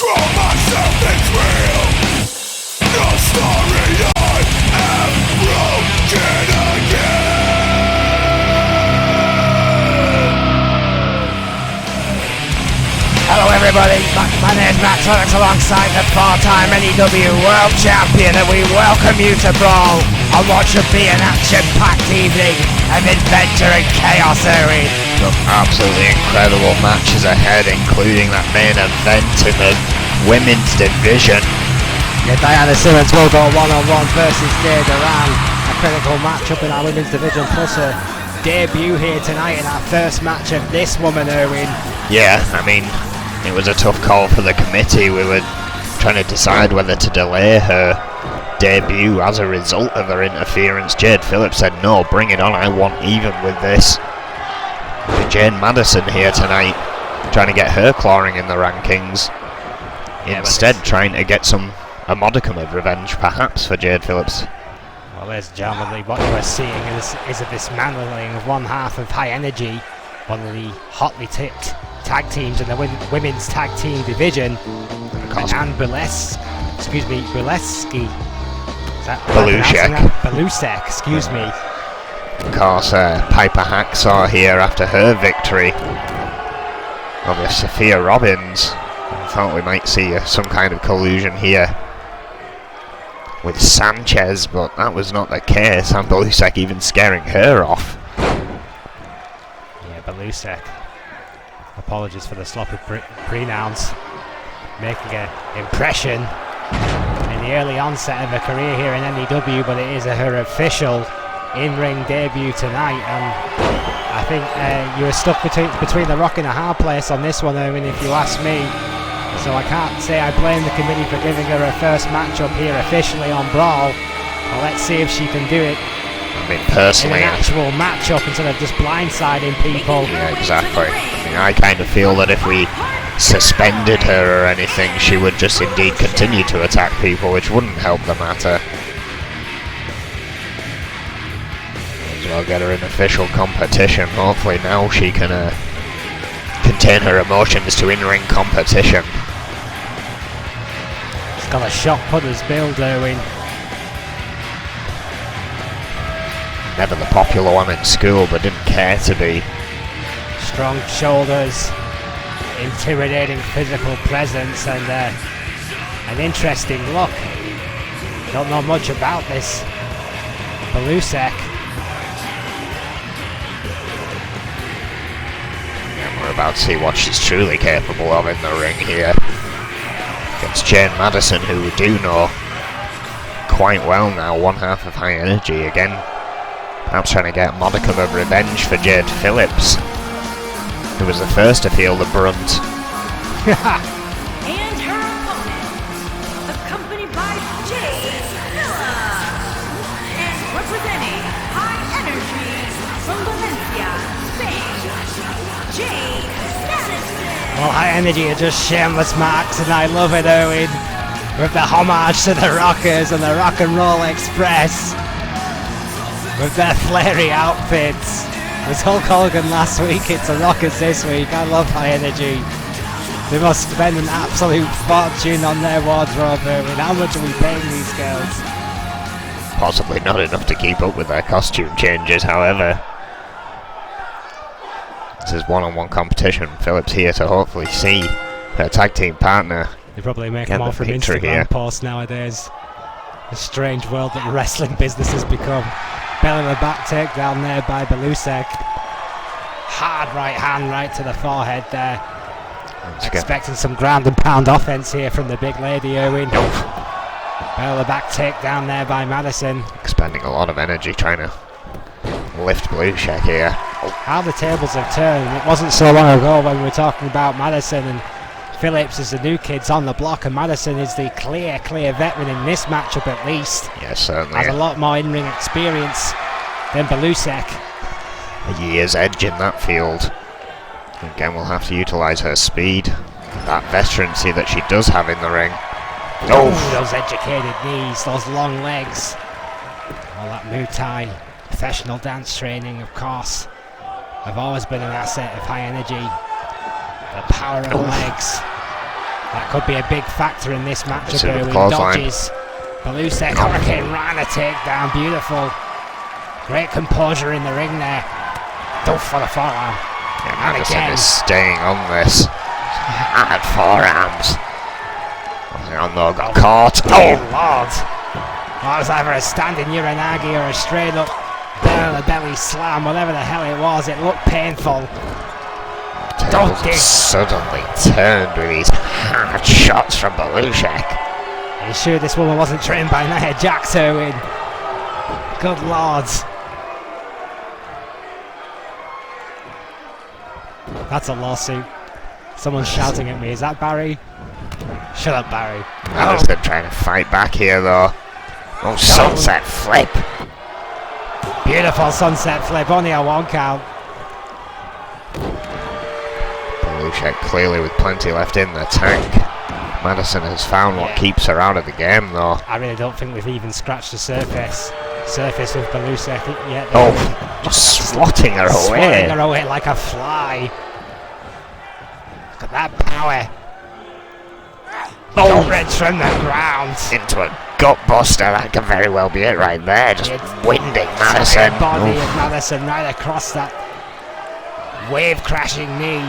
from myself it's real. The story I am broken again. Hello everybody, my name is Max Lennox alongside the 4-time N.E.W World Champion, and we welcome you to Brawl on what should be an action-packed evening of adventure and chaos, Erwin. Some absolutely incredible matches ahead, including that main event in the women's division. Yeah, Simmons will go one-on-one versus Durand, a critical matchup in our women's division, plus a debut here tonight in our first match of this woman, Erwin. Yeah, I mean, it was a tough call for the committee. We were trying to decide whether to delay her debut as a result of her interference. Jade Phillips said, no, bring it on, I want even with this. Jane Madison here tonight, trying to get her clawing in the rankings. Instead, trying to get a modicum of revenge, perhaps, for Jade Phillips. Well, ladies and gentlemen, what you are seeing is a dismantling of one half of High Energy, one of the hotly tipped tag teams in the women's tag team division, and Belusek. Belusek, excuse me. Of course, Piper Hacksaw here after her victory over Sophia Robbins. I thought we might see some kind of collusion here with Sanchez, but that was not the case, and Belusek even scaring her off. Yeah, Belusek. Apologies for the sloppy pronouns. Making an impression in the early onset of her career here in N.E.W, but it is her official in-ring debut tonight, and I think you were stuck between the rock and a hard place on this one, Erwin, if you ask me. So I can't say I blame the committee for giving her her first matchup here officially on Brawl. Well, let's see if she can do it. I mean, personally, in an actual matchup instead of just blindsiding people. Yeah, exactly. I mean, I kind of feel that if we suspended her or anything, she would just indeed continue to attack people, which wouldn't help the matter. As well get her in official competition. Hopefully now she can contain her emotions to in-ring competition. She's got a shot putter's build, Erwin. Never the popular one in school, but didn't care to be. Strong shoulders, intimidating physical presence, and an interesting look. Don't know much about this Belusek. And we're about to see what she's truly capable of in the ring here against Jane Madison, who we do know quite well now, one half of High Energy. Again, perhaps trying to get a modicum of revenge for Jade Phillips, who was the first to feel the brunt. And her opponent, accompanied by Jade Phillips, and representing High Energy from Valencia, Spain, Jade Madison. Well, High Energy are just shameless marks, and I love it, Erwin, with the homage to the Rockers and the Rock and Roll Express, with their flary outfits. It was Hulk Hogan last week, it's the Rockers this week. I love High Energy. They must spend an absolute fortune on their wardrobe, Erwin. How much are we paying these girls? Possibly not enough to keep up with their costume changes, however. This is one-on-one competition. Phillips here to hopefully see her tag team partner. They probably make them all from Instagram posts nowadays. The strange world that the wrestling business has become. Bell in the back takedown there by Belusek. Hard right hand right to the forehead there. Expecting some ground and pound offense here from the big lady, Erwin. Bell in the back takedown there by Madison. Expending a lot of energy trying to lift Belusek here. How the tables have turned. It wasn't so long ago when we were talking about Madison and Phillips as the new kids on the block, and Madison is the clear veteran in this matchup at least. Yes, certainly. Has a lot more in-ring experience than Belusek. A year's edge in that field. Again, we'll have to utilise her speed, that veterancy that she does have in the ring. Oh, those educated knees, those long legs. All that Muay Thai, professional dance training, of course, have always been an asset of High Energy. The power of the legs. That could be a big factor in this matchup. Super With clothesline. dodges. Belusek, Hurricane Rana takedown. Beautiful. Great composure in the ring there. Don't for the forearm. Yeah, And Madison again. is staying on this. Hard forearms. Oh no, got caught. Oh Lord. That was either a standing Uranagi or a straight up belly slam, whatever the hell it was. It looked painful. Don't Tables dig. suddenly turned with these hard shots from Belusek. Are you sure this woman wasn't trained by Nia Jax, Erwin? Good Lord. That's a lawsuit. Someone's shouting at me. Is that Barry? Shut up, Barry. Madison trying to fight back here though. Oh, sunset flip. Beautiful sunset flip. Only a 1 count. Belusek clearly with plenty left in the tank. Madison has found what keeps her out of the game though. I really don't think we've even scratched the surface of Belusek yet. Oh, just swatting her Swatting away. her away like a fly. Look at that power. Oh. Durand from the ground. Into a gut buster. That could very well be it right there. Just winding Madison. Body Oof. of Madison right across that wave crashing knee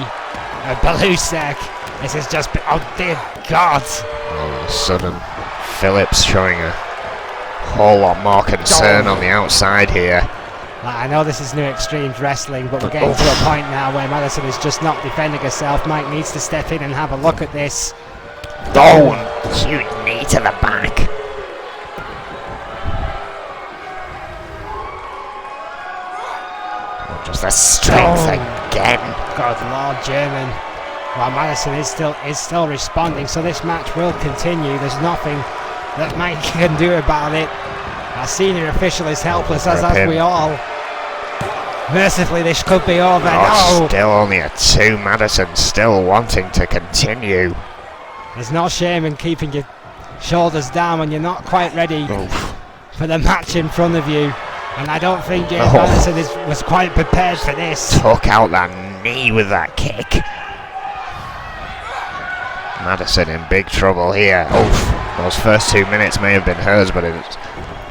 of Belusek. This is just, oh dear God. All of a sudden, Phillips showing a whole lot more concern on the outside here. I know this is New Extremes Wrestling, but we're getting to a point now where Madison is just not defending herself. Mike needs to step in and have a look at this. Oh, huge knee to the back. Oh, just the strength again. God Lord German. Well, Madison is still responding, so this match will continue. There's nothing that Mike can do about it. Our senior official is helpless, as we all. Mercifully, this could be over. Oh, No! still only a 2. Madison still wanting to continue. There's no shame in keeping your shoulders down when you're not quite ready Oof. for the match in front of you. And I don't think James Madison was quite prepared for this. Took out that knee with that kick. Madison in big trouble here. Oof. Those first 2 minutes may have been hers, but it's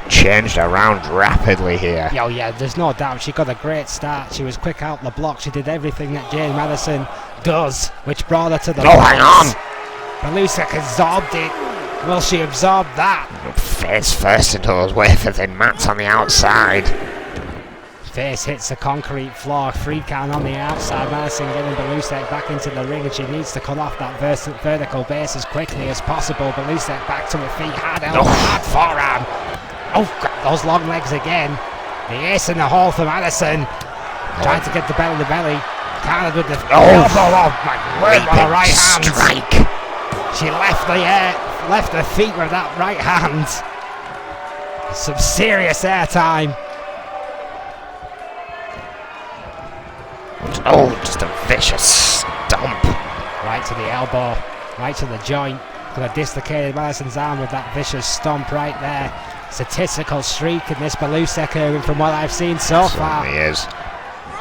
changed around rapidly here. Oh yeah, there's no doubt. She got a great start. She was quick out the block. She did everything that Jane Madison does, which brought her to the hang on! Belusek absorbed it. Will she absorb that? Face first into those wafer-thin mats on the outside. Face hits the concrete floor. 3 count on the outside. Madison getting Belusek back into the ring, and she needs to cut off that vertical base as quickly as possible. Belusek back to her feet. Hard elbow, hard forearm. Oh, those long legs again. The ace in the hole for Madison. Trying to get the belly to belly. Countered with the elbow. Oh my word, what a right hand. Strike. She left her feet with that right hand. Some serious airtime. Oh, just a vicious stomp. Right to the elbow, right to the joint. Could have dislocated Madison's arm with that vicious stomp right there. Statistical streak in this Belusek, from what I've seen so far. Certainly is.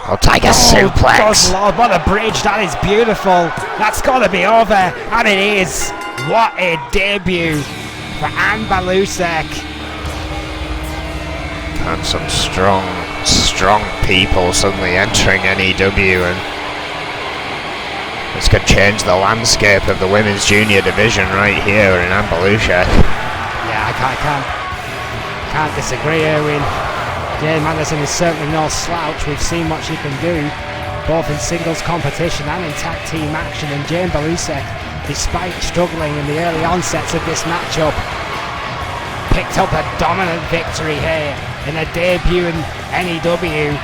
Oh, Tiger suplex. Good Lord, what a bridge. That is beautiful. That's got to be over. And it is. What a debut for Ann Belusek. And some strong people suddenly entering N.E.W. and this could change the landscape of the women's junior division right here in Ann Belusek. Yeah, I can't disagree, Erwin. Jane Madison is certainly no slouch. We've seen what she can do, both in singles competition and in tag team action. And Jane Belusek, despite struggling in the early onsets of this matchup, picked up a dominant victory here in a debut in N.E.W.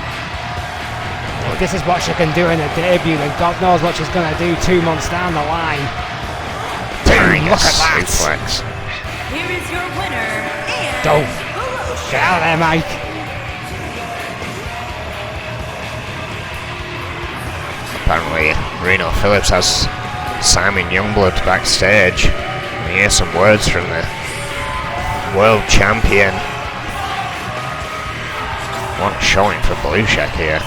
If this is what she can do in a debut, then God knows what she's going to do 2 months down the line. Look at that. Suplex. Here is your winner, and Don't. Get out of there, Mike. Apparently, Reno Phillips has Simon Youngblood backstage. We hear some words from the world champion. What a showing for Belusek here.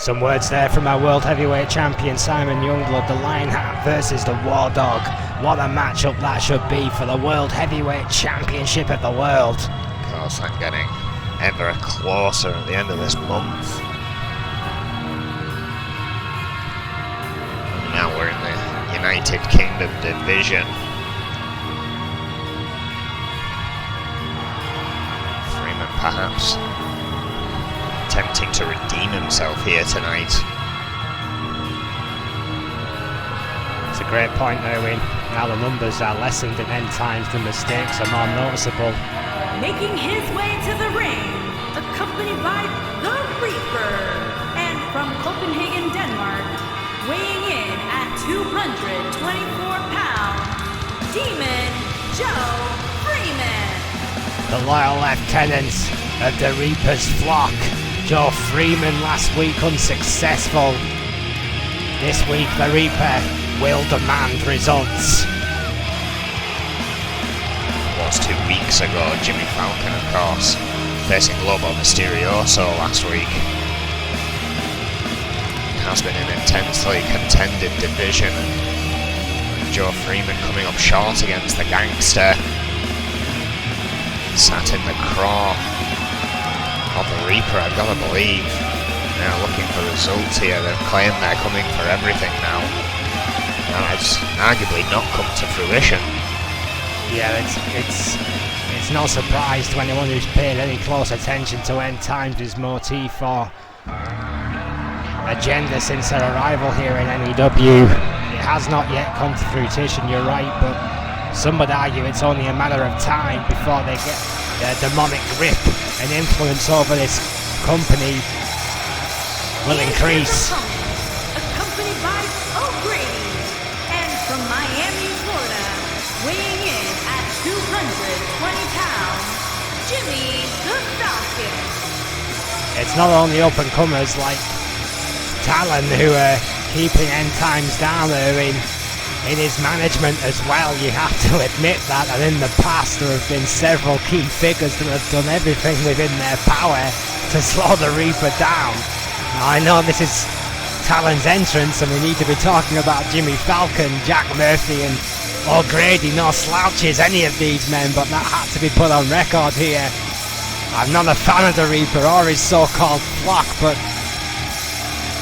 Some words there from our World Heavyweight Champion Simon Youngblood, the Lionheart versus the War Dog. What a matchup that should be for the World Heavyweight Championship of the world. Of course, I'm getting ever closer at the end of this month. Now we're in the United Kingdom division. Freeman perhaps attempting to redeem himself here tonight. It's a great point, Owen. Now the numbers are lessened in end times, the mistakes are more noticeable. Making his way to the ring, accompanied by the Reaper, and from Copenhagen, Denmark, weighing in at 224 pounds, Demon Joe Freeman. The loyal lieutenant of the Reaper's flock, Joe Freeman, last week unsuccessful. This week the Reaper will demand results. It was 2 weeks ago, Jimmy Falcon, of course, facing Lobo Mysterioso last week. It has been an intensely contended division, and Joe Freeman coming up short against the Gangster. Sat in the craw of the Reaper, I've got to believe. They're looking for results here. They've claimed they're coming for everything now. That has arguably not come to fruition. Yeah, it's no surprise to anyone who's paid any close attention to End Times' motif or agenda since their arrival here in N.E.W. It has not yet come to fruition, you're right, but some would argue it's only a matter of time before they get their demonic grip and influence over this company will increase. Accompanied by O'Grady, and from Miami, Florida, weighing in at 220 pounds, Jimmy the Falcon. It's not only up-and-comers like Talon who are keeping End Times down there in his management as well. You have to admit that, and in the past there have been several key figures that have done everything within their power to slow the Reaper down. Now, I know this is Talon's entrance and we need to be talking about Jimmy Falcon, Jack Murphy and O'Grady, no slouches any of these men, but that had to be put on record here. I'm not a fan of the Reaper or his so-called flock, but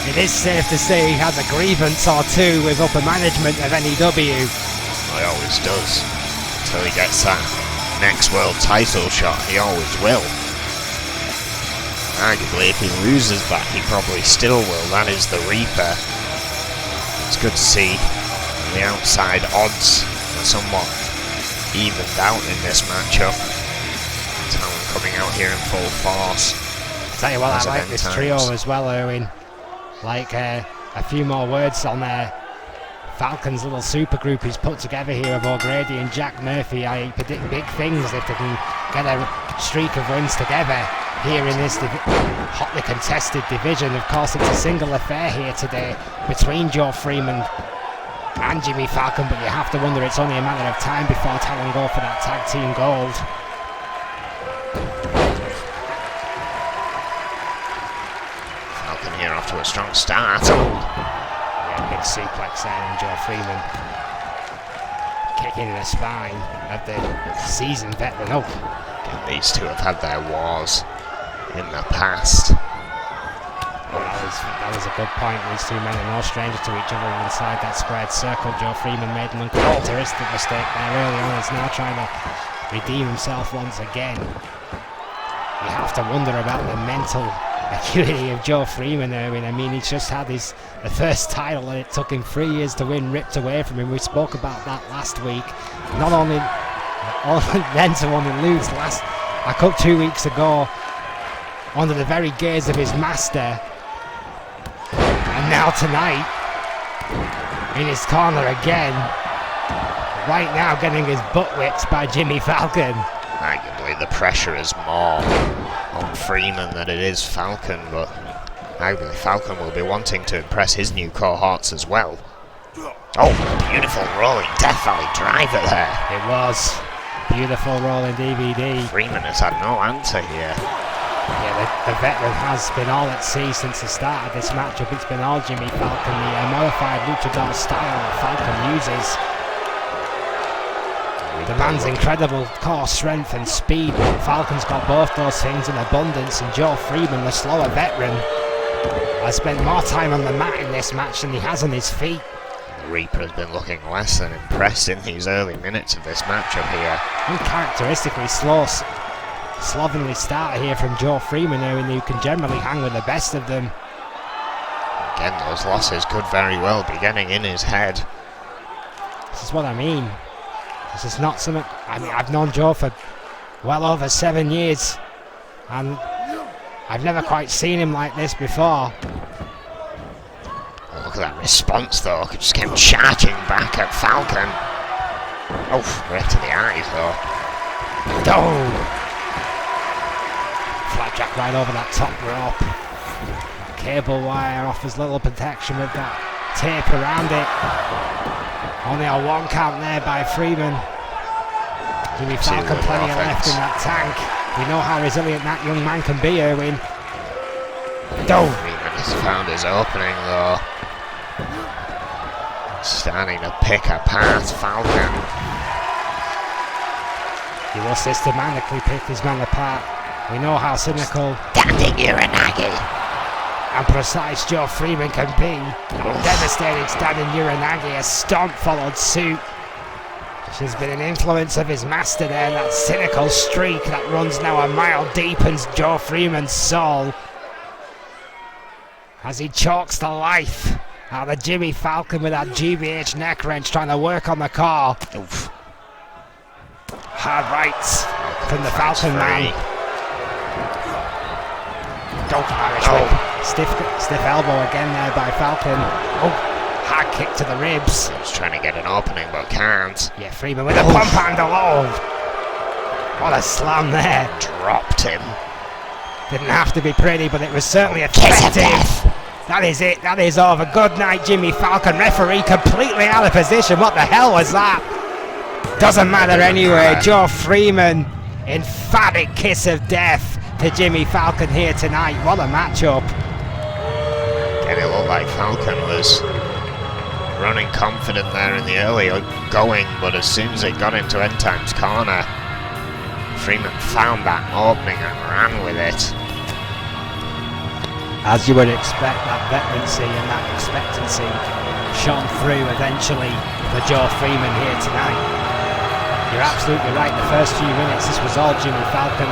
it is safe to say he has a grievance or two with upper management of N.E.W. Well, he always does. Until he gets that next world title shot, he always will. Arguably, if he loses that, he probably still will. That is the Reaper. It's good to see the outside odds are somewhat evened out in this matchup. Talon coming out here in full force. I'll tell you what, I like this trio as well, Owen. Like a few more words on Falcon's little super group he's put together here of O'Grady and Jack Murphy. I predict big things if they can get a streak of wins together here in this hotly contested division. Of course, it's a single affair here today between Joe Freeman and Jimmy Falcon, but you have to wonder it's only a matter of time before Talon go for that tag team gold. Here off to a strong start. Yeah, big suplex there and Joe Freeman kicking the spine of the seasoned veteran. Oh, and these two have had their wars in the past. Well, that was a good point. These two men are no strangers to each other inside that squared circle. Joe Freeman made an uncharacteristic mistake there early on. He's now trying to redeem himself once again. You have to wonder about the mental acuity of Joe Freeman. I mean, he's just had the first title and it took him 3 years to win ripped away from him. We spoke about that last week. Not only then to only lose a couple 2 weeks ago under the very gaze of his master, and now tonight in his corner again, right now getting his butt whipped by Jimmy Falcon. Arguably the pressure is more on Freeman than it is Falcon, but arguably Falcon will be wanting to impress his new cohorts as well. Oh, beautiful rolling Death Valley driver there. It was beautiful rolling DVD. Freeman has had no answer here. Yeah, the veteran has been all at sea since the start of this matchup. It's been all Jimmy Falcon, the modified luchador style that Falcon uses. The man's incredible core strength and speed. Falcon's got both those things in abundance, and Joe Freeman, the slower veteran, has spent more time on the mat in this match than he has on his feet. Reaper has been looking less than impressed in these early minutes of this matchup here. Uncharacteristically slovenly starter here from Joe Freeman, who can generally hang with the best of them. Again, those losses could very well be getting in his head. This is what I mean. This is not something... I mean, I've known Joe for well over 7 years, and I've never quite seen him like this before. Oh, look at that response though, just came charging back at Falcon. Oh, right to the eyes though. Oh! Flapjack right over that top rope. Cable wire offers little protection with that tape around it. Only a 1 count there by Freeman. Jimmy Falcon plenty of left in that tank. We know how resilient that young man can be, Erwin. Freeman has found his opening though. Starting to pick apart Falcon. He will systematically pick his man apart. We know how cynical Standing Uranagi and precise Joe Freeman can be. Devastating standing Uranagi, a stomp followed suit. Which has been an influence of his master there, that cynical streak that runs now a mile deep in Joe Freeman's soul. As he chokes the life out of Jimmy Falcon with that GBH neck wrench, trying to work on the core. Oof. Hard rights from the Falcon man. Irish whip. Stiff elbow again there by Falcon. Oh, hard kick to the ribs. He's trying to get an opening but can't. Yeah, Freeman with a pump handle. Oh, what a slam there. Dropped him. Didn't have to be pretty, but it was certainly effective. That is it. That is over. Good night, Jimmy Falcon. Referee completely out of position. What the hell was that? Doesn't matter anyway. Joe Freeman, emphatic kiss of death to Jimmy Falcon here tonight. What a matchup. And it looked like Falcon was running confident there in the early going, but as soon as it got into N.Time's corner, Freeman found that opening and ran with it. As you would expect, that veterancy and that expectancy shone through eventually for Joe Freeman here tonight. You're absolutely right. The first few minutes, this was all Jimmy Falcon.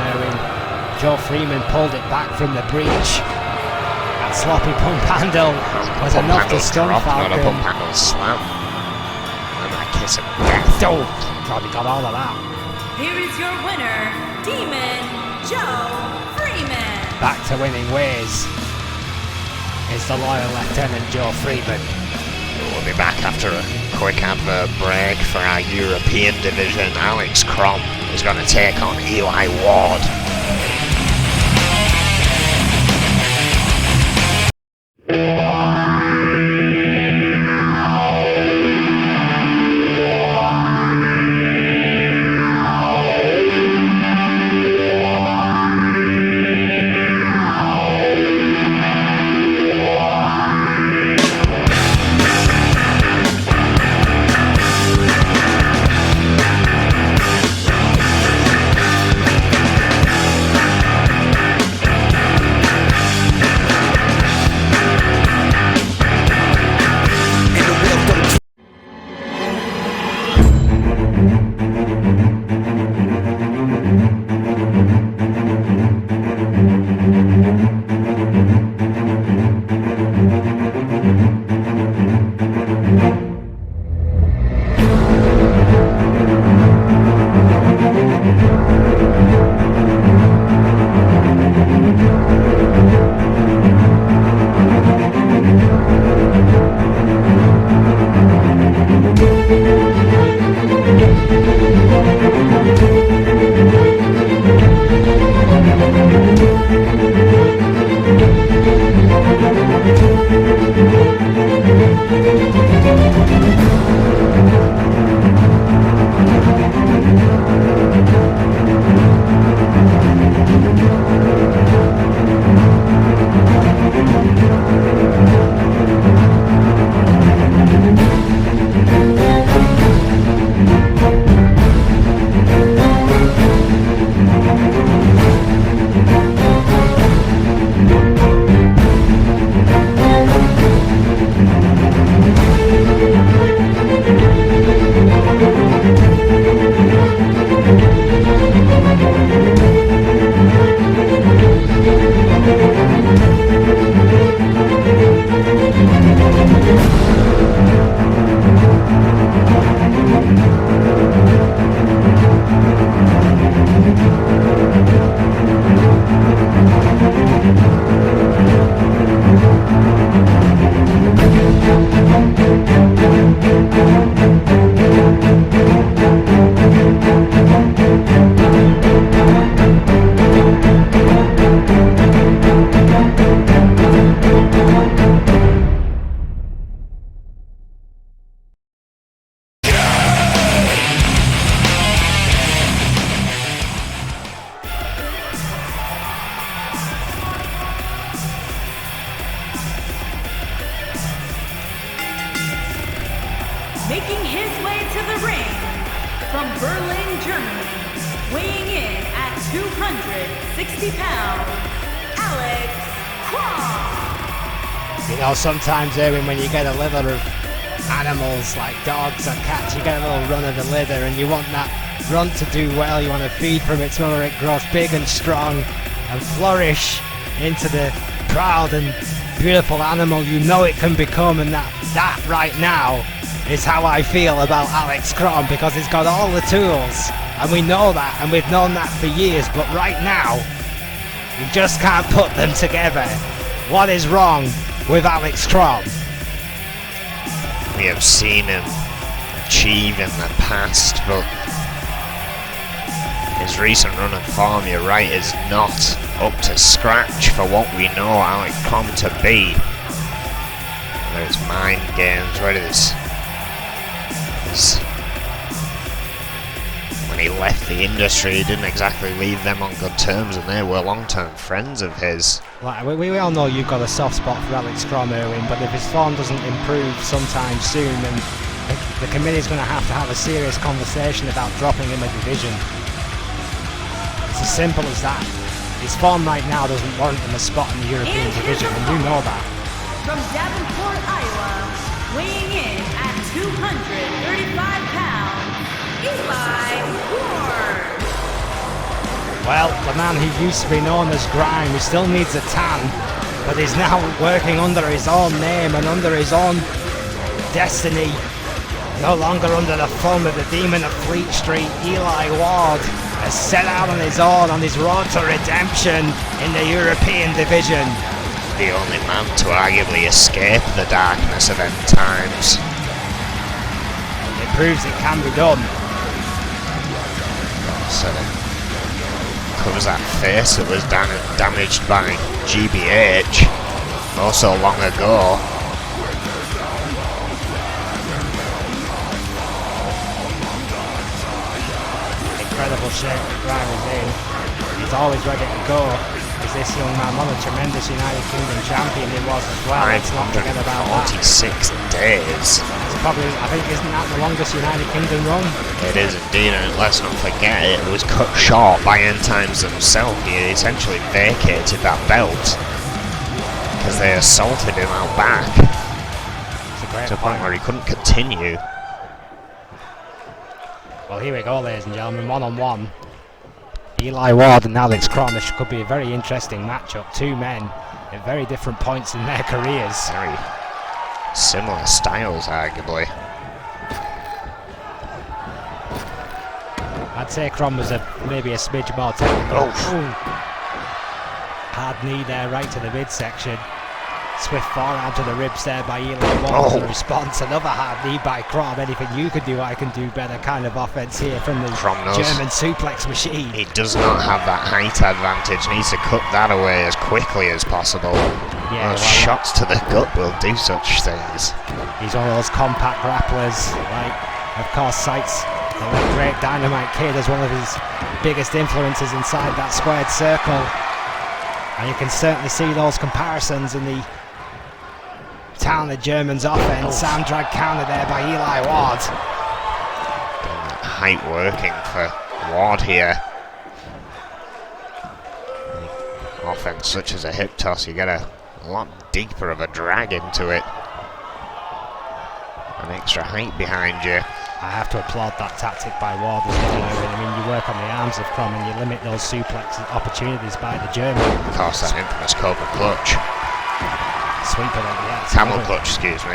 Joe Freeman pulled it back from the breach. That sloppy pump handle was enough to stun Falcon. Not a pump handle slam. And that kiss of death. Oh, God, he got all of that. Here is your winner, Demon Joe Freeman. Back to winning ways is the loyal Lieutenant Joe Freeman. We'll be back after a quick advert break for our European division. Alex Crom is going to take on Eli Ward. Germany, weighing in at 260 pounds, Alex Cross. You know, sometimes, Erwin, when you get a litter of animals like dogs or cats, you get a little run of the litter and you want that runt to do well. You want to feed from its mother. It grows big and strong and flourish into the proud and beautiful animal you know it can become, and that right now is how I feel about Alex Crom, because he's got all the tools and we know that, and we've known that for years, but right now you just can't put them together. What is wrong with Alex Crom? We have seen him achieve in the past, but his recent run of form, you're right, is not up to scratch for what we know Alex Crom to be. Whether it's mind games, whether it's when he left the industry, he didn't exactly leave them on good terms, and they were long-term friends of his. Like, we all know you've got a soft spot for Alex Crom, Erwin, but if his form doesn't improve sometime soon, then the committee's going to have a serious conversation about dropping him a division. It's as simple as that. His form right now doesn't warrant him a spot in the European division, and you know that. From Davenport, Iowa, weighing in at 235 pounds, Eli Ward. Well, the man who used to be known as Grime, who still needs a tan, but is now working under his own name and under his own destiny, no longer under the thumb of the Demon of Fleet Street. Eli Ward has set out on his own on his road to redemption in the European division. The only man to arguably escape the darkness of end times. It proves it can be done. So covers that face that was damaged by GBH not so long ago. Incredible shape that Grime is in. He's always ready to go. Is this young man one of the tremendous United Kingdom champion he was as well? Let's not forget about that. 46 days. It's probably, I think, isn't that the longest United Kingdom run? It is indeed, and let's not forget it was cut short by End Times himself. He essentially vacated that belt because they assaulted him out back to a point where he couldn't continue. Well, here we go, ladies and gentlemen, one-on-one. Eli Ward and Alex Crom. This could be a very interesting matchup. Two men at very different points in their careers. Very similar styles, arguably. I'd say Crom was maybe a smidge more technical. Ooh. Hard knee there, right to the midsection. Swift forearm to the ribs there by Eli Ward as a response. Another hard knee by Crom. Anything you can do, I can do better kind of offense here from the German suplex machine. He does not have that height advantage. Needs to cut that away as quickly as possible. Yeah, those shots to the gut will do such things. He's one of those compact grapplers. Like, of course, cites the great Dynamite Kid as one of his biggest influences inside that squared circle. And you can certainly see those comparisons in the talented German's offense. Arm drag counter there by Eli Ward. Height working for Ward here. Offense such as a hip toss, you get a lot deeper of a drag into it. An extra height behind you. I have to applaud that tactic by Ward as well. I mean, you work on the arms of Crom and you limit those suplex opportunities by the German. Of course, that infamous Cobra clutch. Sweeper like that. Camel clutch, excuse me.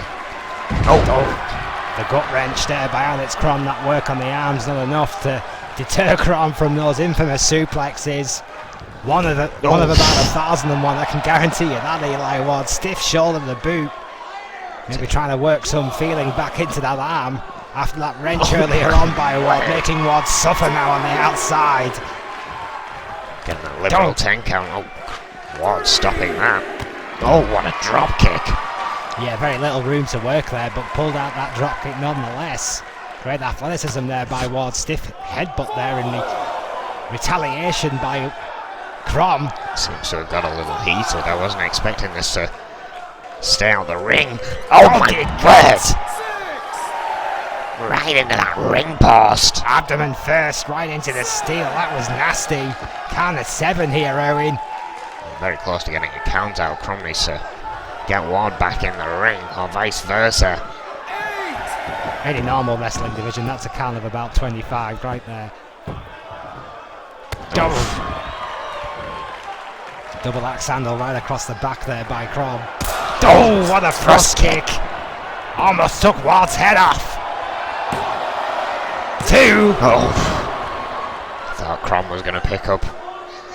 The gut wrench there by Alex Crom. That work on the arms not enough to deter Crom from those infamous suplexes. One of about 1,001, I can guarantee you that. Eli Ward, stiff shoulder to the boot. Maybe trying to work some feeling back into that arm after that wrench earlier on by Ward, making Ward suffer now on the outside. Getting that liberal 10 count. Ward stopping that. What a drop kick. Yeah, very little room to work there, but pulled out that drop kick nonetheless. Great athleticism there by Ward. Stiff headbutt there in the retaliation by Crom. Seems to have got a little heated. I wasn't expecting this to stay out the ring. Oh my word! Right into that ring post. Abdomen first, right into the steel. That was nasty. Count of 7 here, Owen. Very close to getting a count out. Crom needs to get Ward back in the ring, or vice versa. Any normal wrestling division, that's a count of about 25 right there. Double axe handle right across the back there by Crom. Oh, what a thrust kick! Almost took Ward's head off. 2. Oh, I thought Crom was going to pick up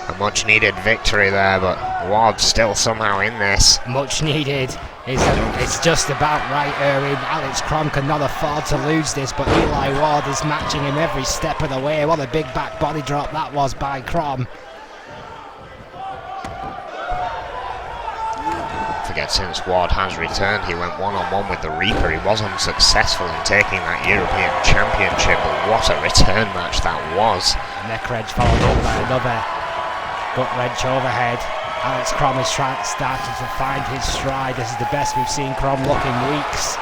a much needed victory there, but Ward's still somehow in this. Much needed. It's just about right, Erwin. Alex Crom cannot afford to lose this, but Eli Ward is matching him every step of the way. What a big back body drop that was by Crom. Forget, since Ward has returned, he went one-on-one with the Reaper. He was unsuccessful in taking that European Championship, but what a return match that was. Neck wrench followed up by another gut wrench overhead. Alex Crom is starting to find his stride. This is the best we've seen Crom look in weeks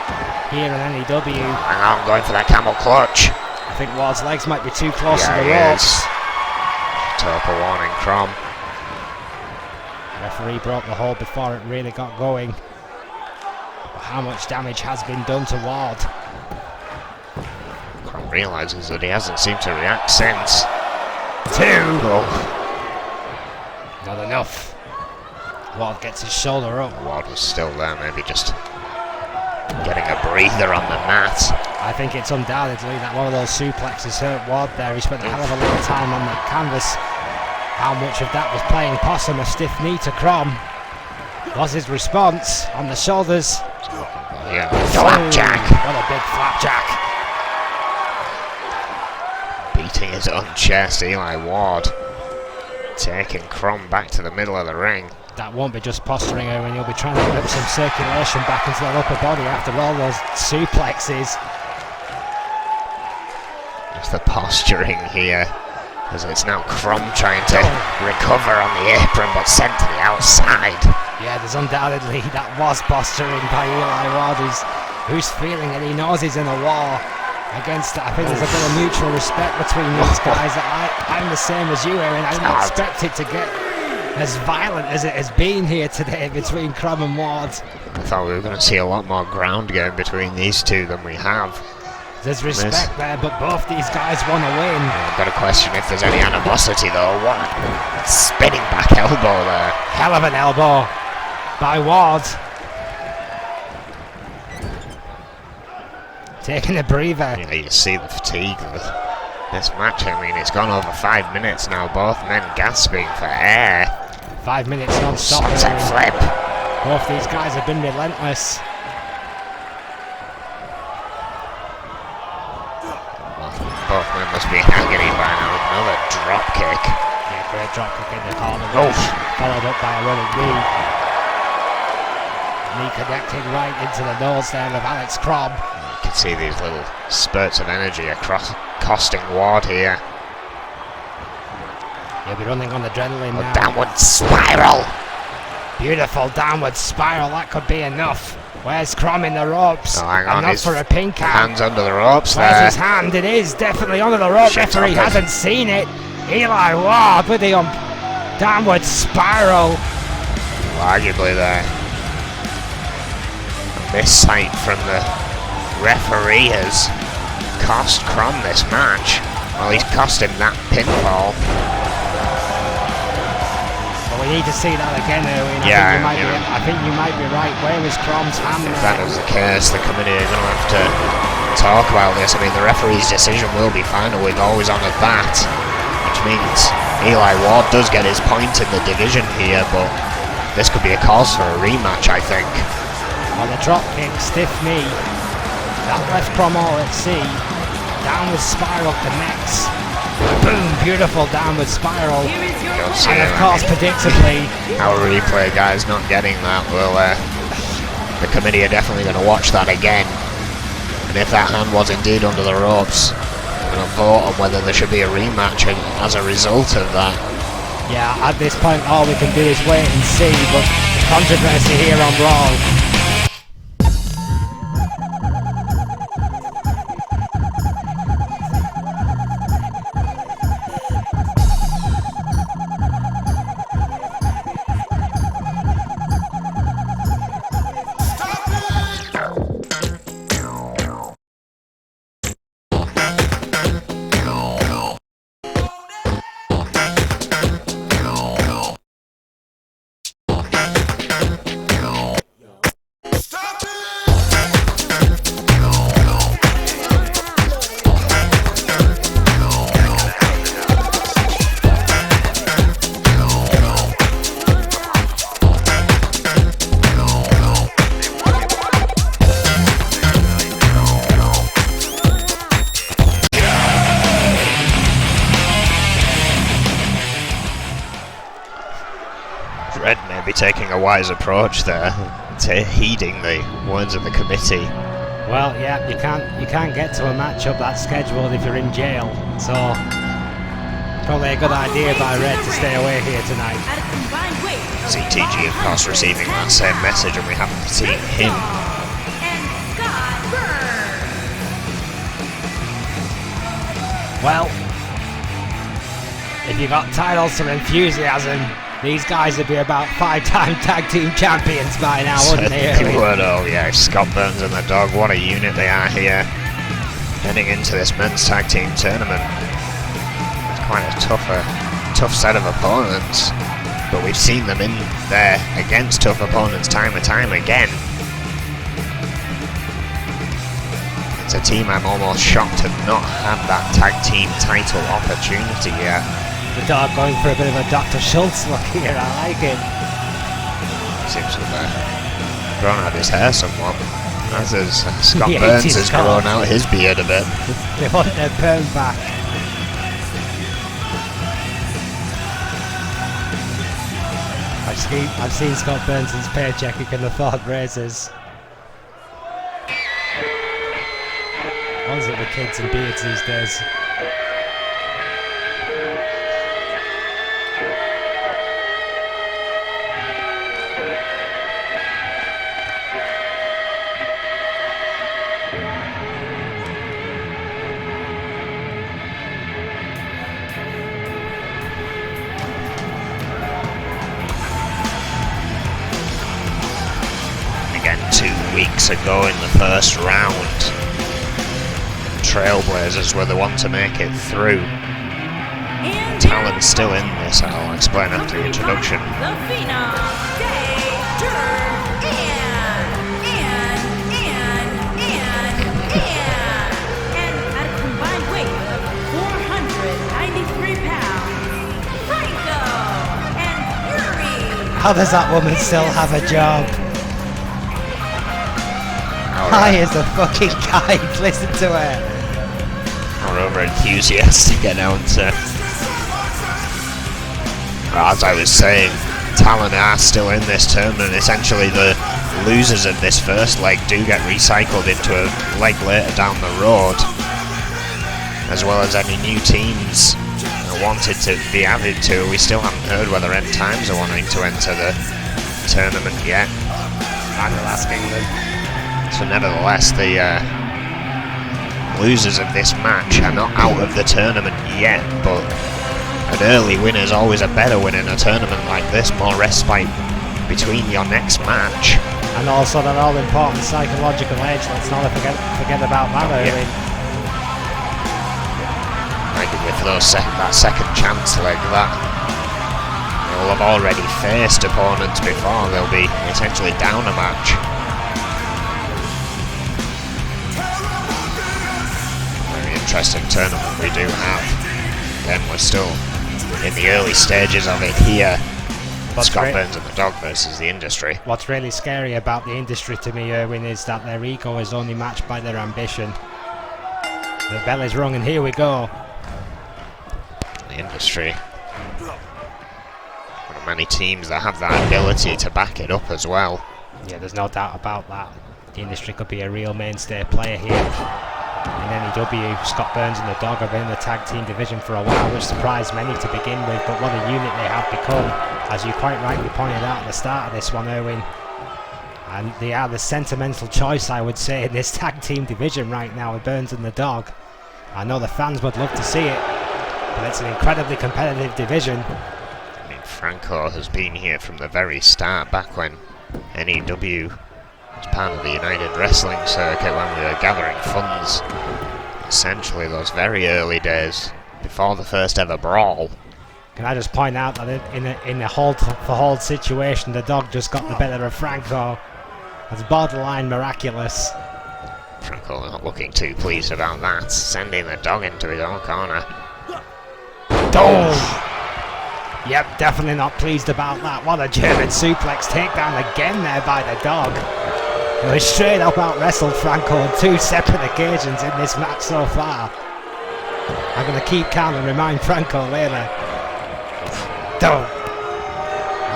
here in N.E.W. Hang on, going for that camel clutch. I think Ward's legs might be too close to the he ropes. is. Turple warning Crom. Referee broke the hold before it really got going. But how much damage has been done to Ward? Crom realises that he hasn't seemed to react since. 2. Oh, Not enough. Ward gets his shoulder up. Ward was still there, maybe just getting a breather on the mat. I think it's undoubtedly that one of those suplexes hurt Ward there. He spent a hell of a little time on that canvas. How much of that was playing possum? A stiff knee to Crom was his response on the shoulders. Yeah, flapjack. What a big flapjack. Beating his own chest, Eli Ward taking Crom back to the middle of the ring. That won't be just posturing, Owen. He'll be trying to work some circulation back into that upper body after all those suplexes. Just the posturing here, as it's now Crom trying to recover on the apron, but sent to the outside. Yeah, there's undoubtedly that was posturing by Eli Ward, who's feeling it. He knows he's in a war against it. I think there's a bit of mutual respect between these guys. I'm the same as you, Aaron. I didn't expect it to get as violent as it has been here today between Crom and Ward. I thought we were going to see a lot more ground game between these two than we have. There's respect there, but both these guys want to win. I've got to question if there's any animosity though. What a spinning back elbow there. Hell of an elbow by Ward. Taking a breather. Yeah, you see the fatigue of this match. I mean, it's gone over 5 minutes now. Both men gasping for air. 5 minutes non-stop. Sunset flip. Both these guys have been relentless. Both men must be in agony by now. Another drop kick. Yeah, great drop kick in the corner. Oh. Followed up by a running knee. Knee connecting right into the nose there of Alex Crom. You can see these little spurts of energy across costing Ward here. He'll be running on adrenaline now. Downward spiral. Beautiful downward spiral. That could be enough. Where's Crom in the ropes? Oh, hang on. Enough for a pin count. Hands under the ropes Where's there. his hand? It is definitely under the rope. Shit, Referee okay. hasn't seen it. Eli Ward with the downward spiral. Well, arguably there. This sight from the referee has cost Crom this match. Well, he's cost him that pinfall. Well, we need to see that again, Erwin. I think you might be right. Where is Crom's hand? If that is the case, the committee are going to have to talk about this. I mean, the referee's decision will be final. We've always honoured that, which means Eli Ward does get his point in the division here, but this could be a cause for a rematch, I think. On the drop kick, stiff knee. That left Crom all at sea. Downward spiral connects. Boom, beautiful downward spiral. And of course, predictably, our replay guy's not getting that. Well, the committee are definitely going to watch that again. And if that hand was indeed under the ropes, they're going to vote on whether there should be a rematch as a result of that. yeah, at this point, all we can do is wait and see. But controversy here on Brawl. be taking a wise approach there, to heeding the words of the committee. Well, yeah, you can't get to a matchup that's scheduled if you're in jail. So probably a good idea by Red to stay away here tonight. At a combined weight of CTG, of course, receiving that same message, and we haven't seen him. And Scott Burns. Well, if you got titles for enthusiasm, these guys would be about 5-time tag team champions by now, wouldn't they? Certainly would. Oh yeah, Scott Burns and the Dog, what a unit they are here. Heading into this men's tag team tournament. It's quite a tough set of opponents, but we've seen them in there against tough opponents time and time again. It's a team I'm almost shocked to not have that tag team title opportunity yet. The Dog going for a bit of a Dr. Schultz look here, I like it. Seems to have grown out his hair somewhat. As is Scott He Burns hates his has grown scalp. out his beard a bit. They want their perm back. I've seen Scott Burns' paycheck, he can afford raises. What is it with kids and beards these days? Again, 2 weeks ago in the first round, Trailblazers were the one to make it through. And Talon's still in this, I'll explain after the introduction. The Phenom, Durand, and at a combined weight of 493 pounds, Franco and Yuri. How does that woman still have a job? High as a fucking kite, listen to her. Or over enthusiastic announcer. As I was saying, Talon are still in this tournament. Essentially, the losers of this first leg do get recycled into a leg later down the road, as well as any new teams wanted to be added to. We still haven't heard whether N.Times are wanting to enter the tournament yet. I'm asking them. So nevertheless, the losers of this match are not out of the tournament yet, but an early winner is always a better win in a tournament like this, more respite between your next match. And also that all-important psychological edge, let's not forget about that early. Like with those that second chance leg, that they'll have already faced opponents before, they'll be essentially down a match. Interesting tournament we do have. Then we're still in the early stages of it here. Scott Burns and the Dog versus the Industry. What's really scary about the Industry to me, Erwin, is that their ego is only matched by their ambition. The bell is rung and here we go. The Industry, one of many teams that have that ability to back it up as well. Yeah, there's no doubt about that. The Industry could be a real mainstay player here. In N.E.W, Scott Burns and the Dog have been in the tag team division for a while, which surprised many to begin with, but what a unit they have become, as you quite rightly pointed out at the start of this one, Erwin. And they are the sentimental choice, I would say, in this tag team division right now with Burns and the Dog. I know the fans would love to see it, but it's an incredibly competitive division. I mean, Franco has been here from the very start, back when N.E.W was part of the United Wrestling circuit, when we were gathering funds. Essentially those very early days, before the first ever Brawl. Can I just point out that in a hold-for-hold situation, the Dog just got the better of Franco. That's borderline miraculous. Franco not looking too pleased about that, sending the Dog into his own corner. Oh! Yep, definitely not pleased about that. What a German suplex takedown again there by the Dog. He was straight up out-wrestled Franco on 2 separate occasions in this match so far. I'm going to keep count and remind Franco later. Don't.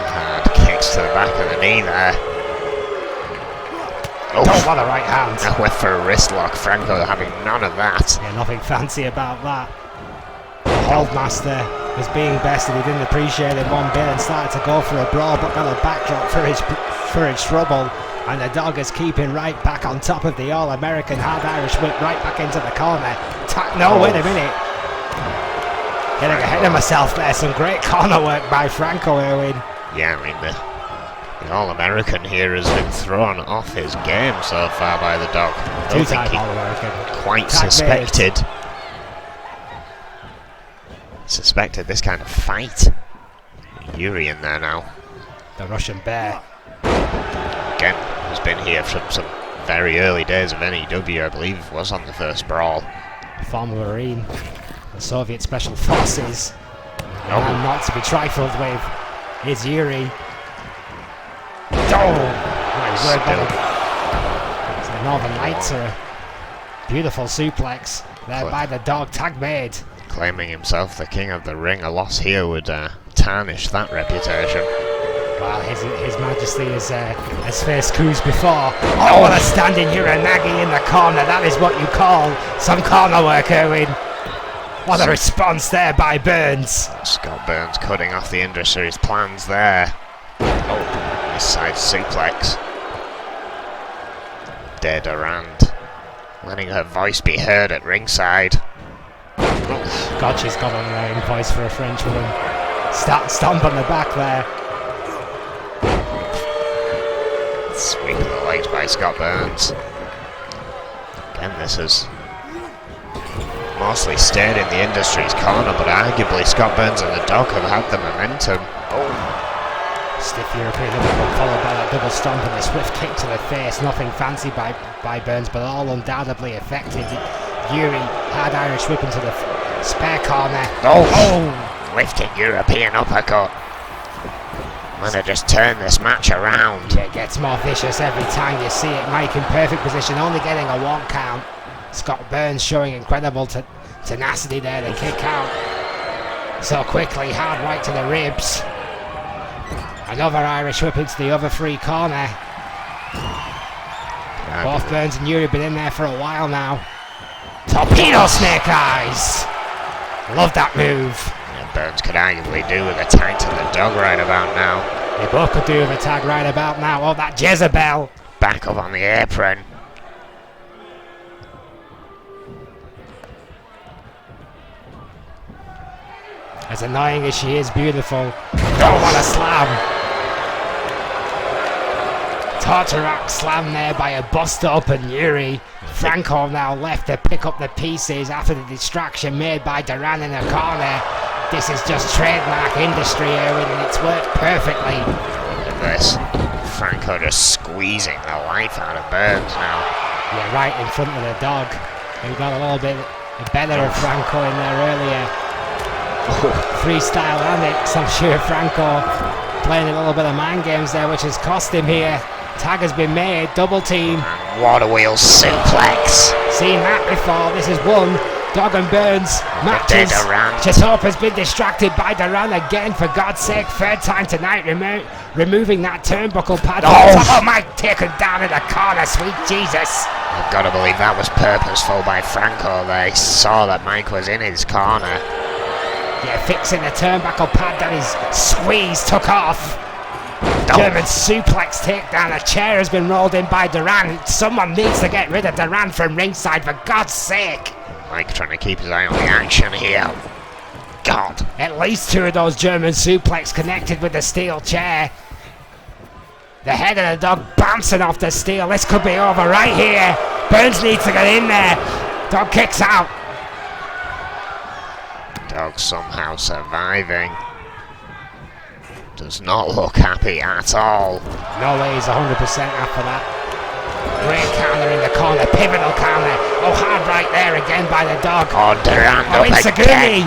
Hard kick kicks to the back of the knee there. Oh, what a right hand. Now went for a wrist lock. Franco having none of that. Yeah, nothing fancy about that. Holdmaster was being bested. He didn't appreciate it one bit and started to go for a brawl, but got a backdrop for his trouble. And the dog is keeping right back on top of the All-American hard Irish whip, right back into the corner. Wait a minute. Getting ahead of myself there. Some great corner work by Franco Irwin. Yeah, I mean, the All-American here has been thrown off his game so far by the dog. I don't think he All-American. quite suspected this kind of fight. Yuri in there now. The Russian Bear. Again, has been here from some very early days of N.E.W, I believe was on the first Brawl. Former Marine, the Soviet Special Forces. And not to be trifled with is Yuri. The Northern Lights are a beautiful suplex there by the dog. Tag made. Claiming himself the king of the ring, a loss here would tarnish that reputation. Well, his Majesty has faced coups before. Oh, what a standing Uranagi in the corner. That is what you call some corner work, Irwin. What a response there by Burns. Scott Burns cutting off the industry's plans there. Oh, nice side suplex. Durand letting her voice be heard at ringside. God, she's got an own voice for a French woman. Stomp on the back there. Sweep of the legs by Scott Burns. Again, this has mostly stayed in the industry's corner, but arguably Scott Burns and the dog have had the momentum. Oh. Stiff European uppercut followed by that double stomp and a swift kick to the face. Nothing fancy by Burns, but all undoubtedly effective. Yuri, hard Irish whip into the spare corner. Oh! Lifting European uppercut. I'm gonna just turn this match around. Yeah, it gets more vicious every time you see it. Mike in perfect position, only getting a 1 count. Scott Burns showing incredible tenacity there to kick out so quickly, hard right to the ribs. Another Irish whip into the other free corner. Both Burns and Yuri have been in there for a while now. Torpedo Snake Eyes! Love that move. Yeah, Burns could arguably do with a tag to the dog right about now. They both could do with a tag right about now. Oh, that Jezebel! Back up on the apron. As annoying as she is, beautiful. Oh, what a slam! Torture rack slam there by a bust open Yuri. Franco now left to pick up the pieces after the distraction made by Durand in the corner. This is just trademark industry, Irwin, and it's worked perfectly. Look at this. Franco just squeezing the life out of Burns now. Yeah, right in front of the dog. We got a little bit better of Franco in there earlier. Freestyle annex, I'm sure Franco playing a little bit of mind games there, which has cost him here. Tag has been made, double team. And water wheel suplex. Seen that before, this is one Dog and Burns matches. Chatop has been distracted by Durand again, for God's sake, 3rd time tonight, removing that turnbuckle pad. Oh, Mike taken down in the corner, sweet Jesus. I've got to believe that was purposeful by Franco there. He saw that Mike was in his corner. Yeah, fixing the turnbuckle pad that his squeeze took off. German suplex takedown. A chair has been rolled in by Durand. Someone needs to get rid of Durand from ringside, for God's sake. Mike trying to keep his eye on the action here. God. At least 2 of those German suplex connected with the steel chair. The head of the dog bouncing off the steel. This could be over right here. Burns needs to get in there. Dog kicks out. Dog somehow surviving. Does not look happy at all. No way he's 100% after that. Great counter in the corner, pivotal counter. Oh, hard right there again by the dog. Oh, Durand up again.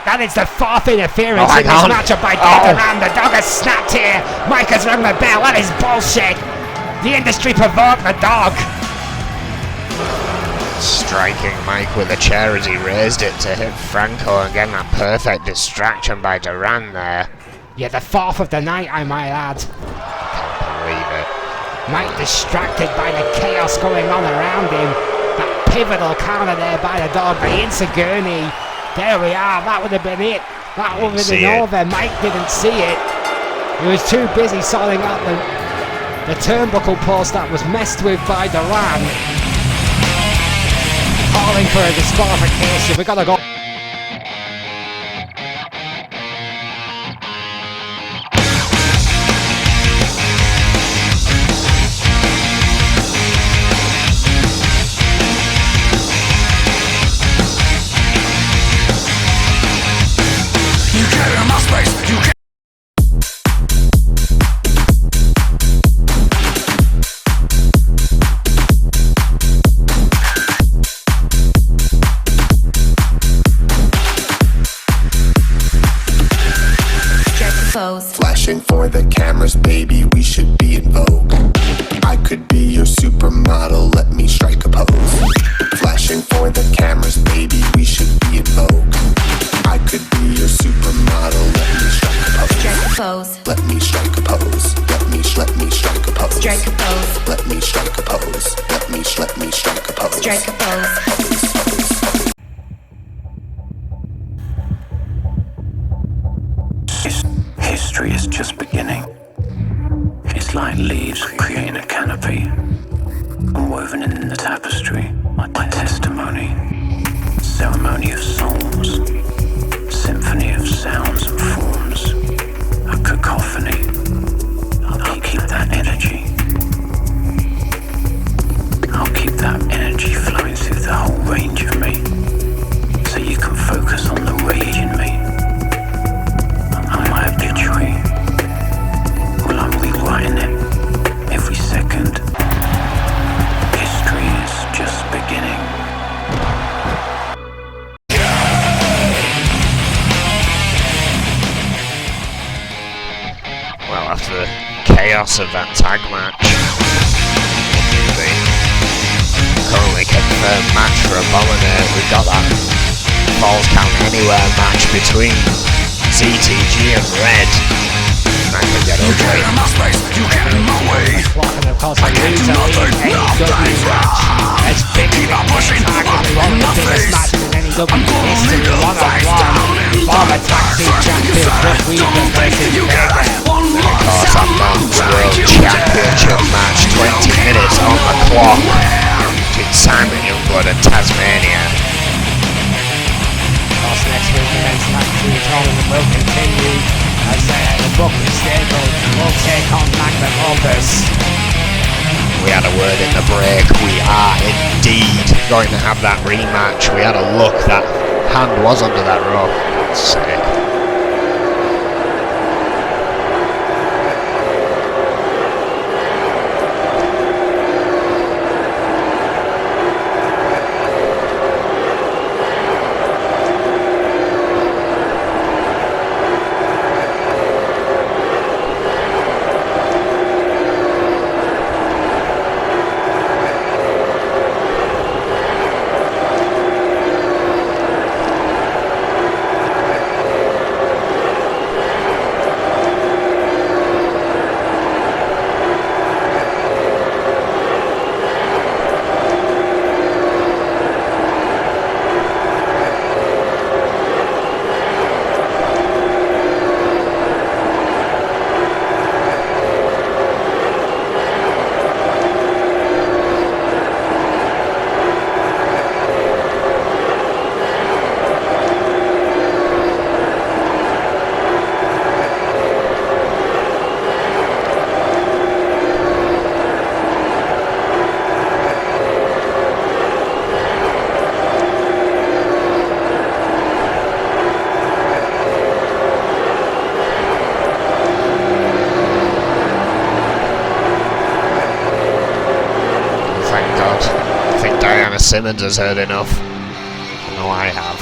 That is the 4th interference in this matchup by Durand. The dog has snapped here. Mike has rung the bell. That is bullshit. The industry provoked the dog. Striking Mike with a chair as he raised it to hit Franco, and getting that perfect distraction by Durand there. You're the fourth of the night, I might add. Can't believe it. Mike distracted by the chaos going on around him. That pivotal counter there by the dog, by Insegurni. There we are, that would have been it. That would have been over. Mike didn't see it. He was too busy sorting out the turnbuckle post that was messed with by Durand. Calling for a disqualification. We gotta go. You get in my space, you get. Flashing for the cameras, baby, we should be in vogue. I could be your supermodel, let me strike a pose. Flashing for the cameras, baby, we should be in vogue. I could be your supermodel, let me strike a pose. Strike a pose. Let me strike a pose. Let me strike a pose. Strike a pose. Let me strike a pose. Let me strike a pose. Strike a pose. History is just beginning. It's like leaves creating a canopy, and woven in the tapestry, my testimony, ceremony of souls, symphony of sounds and forms, a cacophony. I'll keep that energy. I'll keep that energy flowing through the whole range of me, so you can focus on the rage in me. My obituary. Well, I'm rewriting it every second. History is just beginning. Well, after the chaos of that tag match, the currently confirmed match for Abominate, we've got that Falls Count Anywhere match between CTG and Red. That could get You get in my space, you get in my way. And of course, I can't do nothing, nothing. It's big Keep on pushing, target, one of the biggest matches in NEW history, one-on-one. Former tag team champions Rush Weaver versus Vega. of course that Men's World Championship match, 20 minutes on the clock between Simon Youngblood and Tasmania. Next week, the men's tag team tournament will continue as the Brooklyn stable will take on Magnum Opus. We had a word in the break, we are indeed going to have that rematch. We had a look, that hand was under that rope. God's sake. Simmons has heard enough. I know I have.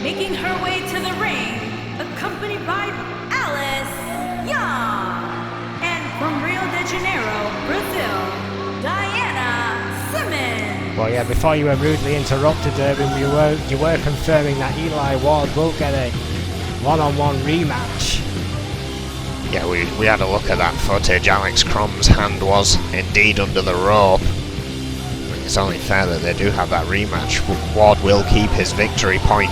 Making her way to the ring, accompanied by Alice Young. And from Rio de Janeiro, Brazil, Diana Simmons. Well, yeah, before you were rudely interrupted, Durand, you were confirming that Eli Ward will get a one-on-one rematch. Yeah, we had a look at that footage. Alex Crom's hand was indeed under the rope. It's only fair that they do have that rematch. Ward will keep his victory point.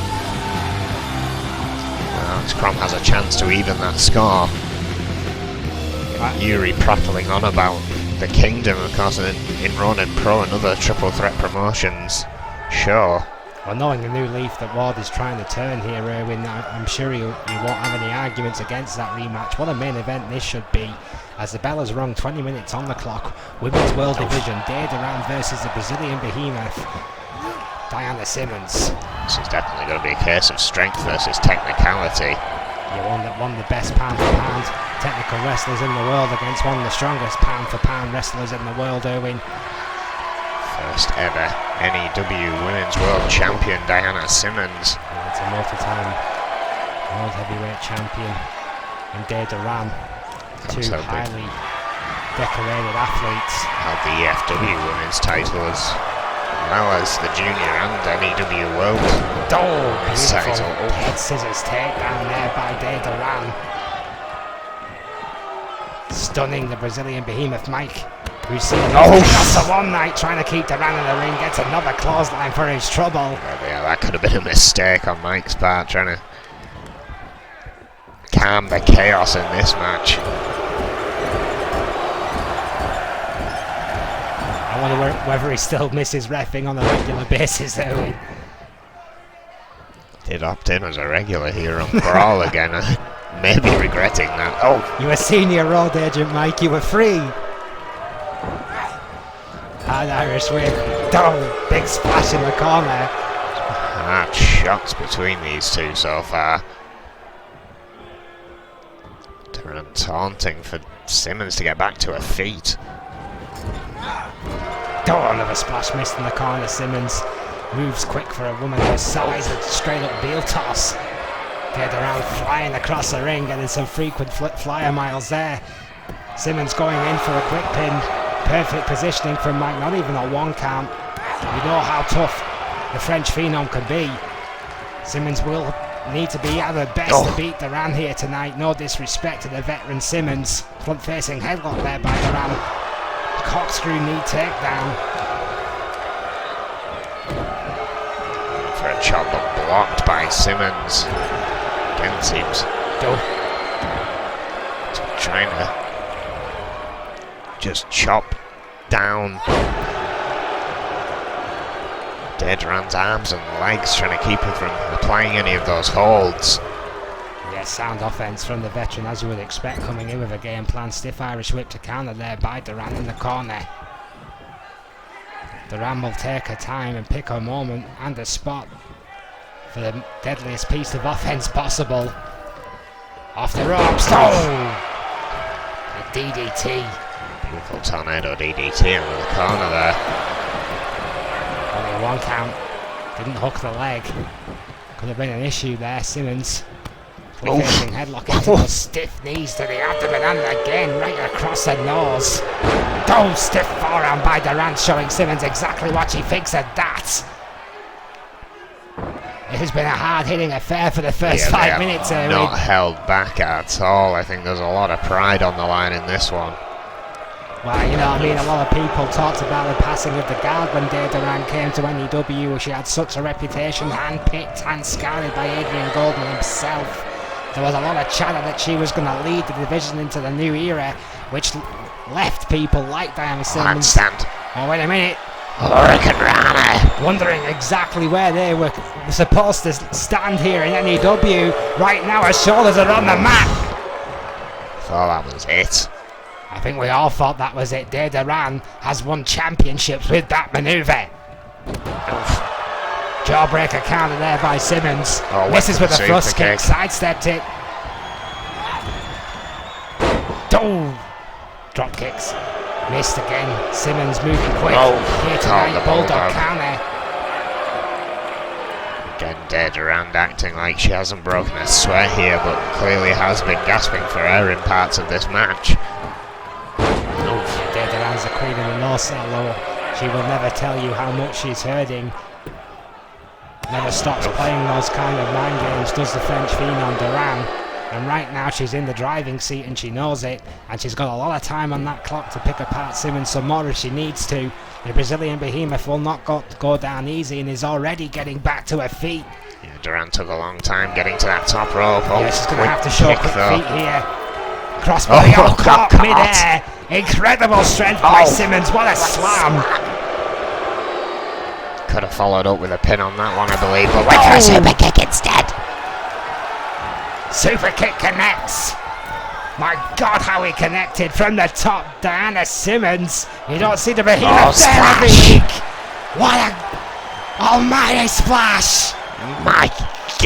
Alex Crom has a chance to even that score. Yuri prattling on about the Kingdom, of course, in Ronin Pro, another triple threat promotions show. Well, knowing the new leaf that Ward is trying to turn here, Erwin, I'm sure he won't have any arguments against that rematch. What a main event this should be, as the bell has rung, 20 minutes on the clock. Women's World Division, Durand versus the Brazilian behemoth, Diana Simmons. This is definitely going to be a case of strength versus technicality. One of the best pound-for-pound technical wrestlers in the world against one of the strongest pound-for-pound wrestlers in the world, Erwin. First ever N.E.W. Women's World Champion Diana Simmons. And it's a multi-time World Heavyweight Champion in Durand. Two highly decorated athletes. Held the EFW Women's title as well as the Junior and N.E.W. World Beautiful head scissors takedown there by Durand. Stunning the Brazilian behemoth Mike. We've seen just one night trying to keep Durand in the ring, gets another clothesline for his trouble. Yeah, that could have been a mistake on Mike's part, trying to calm the chaos in this match. I wonder whether he still misses reffing on a regular basis, though. Did opt in as a regular here on Brawl again. Maybe regretting that. Oh, you were senior road agent, Mike. You were free. Hard Irish whip. Big splash in the corner. Hard shots between these two so far. Durand taunting for Simmons to get back to her feet. Another splash missed in the corner. Simmons moves quick for a woman her size. A straight up heel toss. Durand flying across the ring, getting some frequent flyer miles there. Simmons going in for a quick pin. Perfect positioning from Mike, not even a one count. We know how tough the French phenom can be. Simmons will need to be at her best to beat Durand here tonight. No disrespect to the veteran Simmons. Front facing headlock there by Durand. Corkscrew knee takedown. For a chop but blocked by Simmons. Again seems trying to just chop down Durand's arms and legs, trying to keep him from applying any of those holds. Yeah, sound offense from the veteran, as you would expect, coming in with a game plan. Stiff Irish whip to counter there by Durand in the corner. Durand will take her time and pick her moment and a spot for the deadliest piece of offense possible. Off the ropes. A DDT. Beautiful tornado DDT into the corner there. Only a one count. Didn't hook the leg. Could have been an issue there. Simmons facing headlock into the stiff knees to the abdomen and again right across the nose. Stiff forearm by Durand, showing Simmons exactly what she thinks of that. It has been a hard-hitting affair for the first 5 minutes. Not held back at all. I think there's a lot of pride on the line in this one. Well, you know what I mean, a lot of people talked about the passing of the guard when Durand came to N.E.W. She had such a reputation, hand-picked, hand-scouted by Adrian Goldman himself. There was a lot of chatter that she was going to lead the division into the new era, which left people like Diana Simmons. Oh, wait a minute. Hurricane Rana. Wondering exactly where they were supposed to stand here in N.E.W. Right now, her shoulders are on the mat. Thought that was it. I think we all thought that was it. Durand has won championships with that maneuver. Jawbreaker counter there by Simmons. Misses with a thrust kick, sidestepped it. Drop kicks. Missed again. Simmons moving quick. Here tonight, Bulldog counter. Again, Durand acting like she hasn't broken a sweat here, but clearly has been gasping for air in parts of this match. Durand's the queen of the North Star. She will never tell you how much she's hurting. never stops playing those kind of mind games, does the French phenom Durand. And right now she's in the driving seat and she knows it, and she's got a lot of time on that clock to pick apart Simmons some more if she needs to. The Brazilian behemoth will not go down easy and is already getting back to her feet. Yeah, Durand took a long time getting to that top rope. Yeah, she's going to have to show quick though. feet here. Crossbody caught mid-air. Incredible strength by Simmons. What a slam. Could have followed up with a pin on that one, I believe, but went for a super kick instead. Super kick connects. My God, how he connected from the top. Diana Simmons. You don't see the behemoth there every week. What a almighty splash. My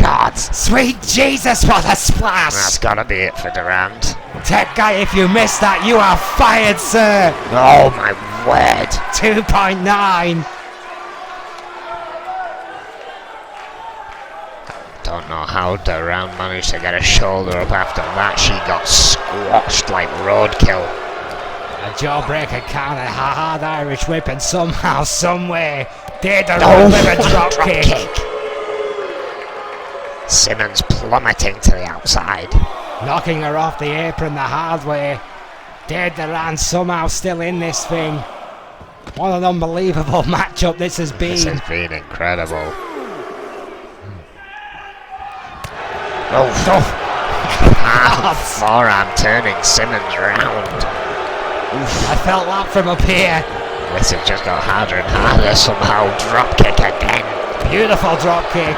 God. Sweet Jesus, what a splash. That's got to be it for Durand. Tech guy, if you missed that, you are fired, sir. Oh, my word. 2.9. Don't know how Durand managed to get a shoulder up after that. She got squashed like roadkill. A jawbreaker counter, a hard Irish whip, and somehow, someway, Deirdre with a drop kick. Simmons plummeting to the outside. Knocking her off the apron the hard way. Durand somehow still in this thing. What an unbelievable matchup this has been. This has been incredible. Oh, forearm turning Simmons round. I felt that from up here. This has just got harder and harder somehow. Drop kick again. Beautiful drop kick.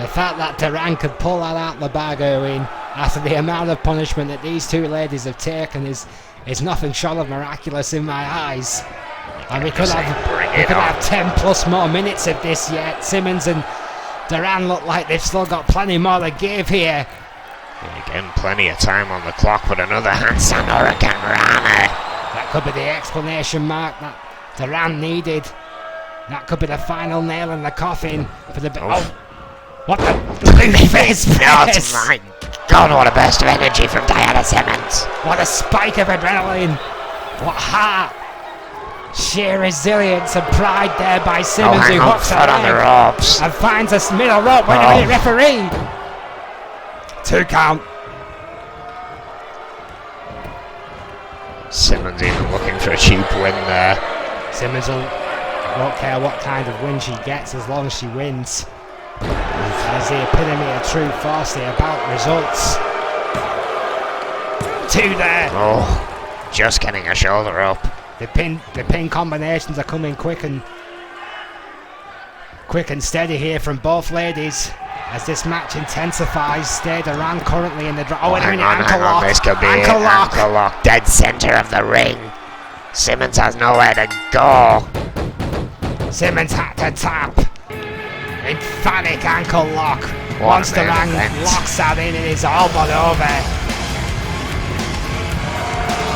The fact that Durand could pull that out the bag, Erwin, after the amount of punishment that these two ladies have taken is nothing short of miraculous in my eyes. And we could have 10 plus more minutes of this yet. Simmons and Durand look like they've still got plenty more to give here. Again, plenty of time on the clock, but another handstand Hurricane Rana. That could be the explanation mark that Durand needed. That could be the final nail in the coffin for the... What the... face press! My God, what a burst of energy from Diana Simmons. What a spike of adrenaline. What heart. Sheer resilience and pride there by Simmons, who hooks her on the ropes and finds a middle rope. Wait a minute, referee. 2 count. Simmons even looking for a cheap win there. Simmons won't care what kind of win she gets as long as she wins. As the epitome of true force, about results. 2 there. Oh, just getting a shoulder up. The pin combinations are coming quick and steady here from both ladies as this match intensifies. Durand currently in the wait a minute, ankle lock. This could be ankle lock. Ankle lock, dead center of the ring. Simmons has nowhere to go. Simmons had to tap. Emphatic ankle lock. Once Durand locks that in, it is all but over.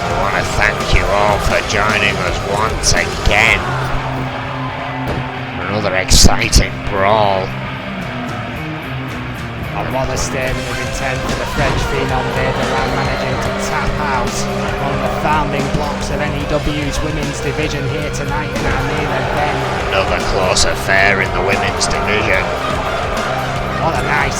I want to thank you all for joining us once again. Another exciting brawl. And what a statement of intent for the French phenom Durand, managing to tap out one of the founding blocks of N.E.W's women's division here tonight in our main event. Another close affair in the women's division. What a night.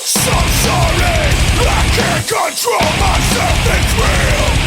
so sorry, I can't control myself, it's real.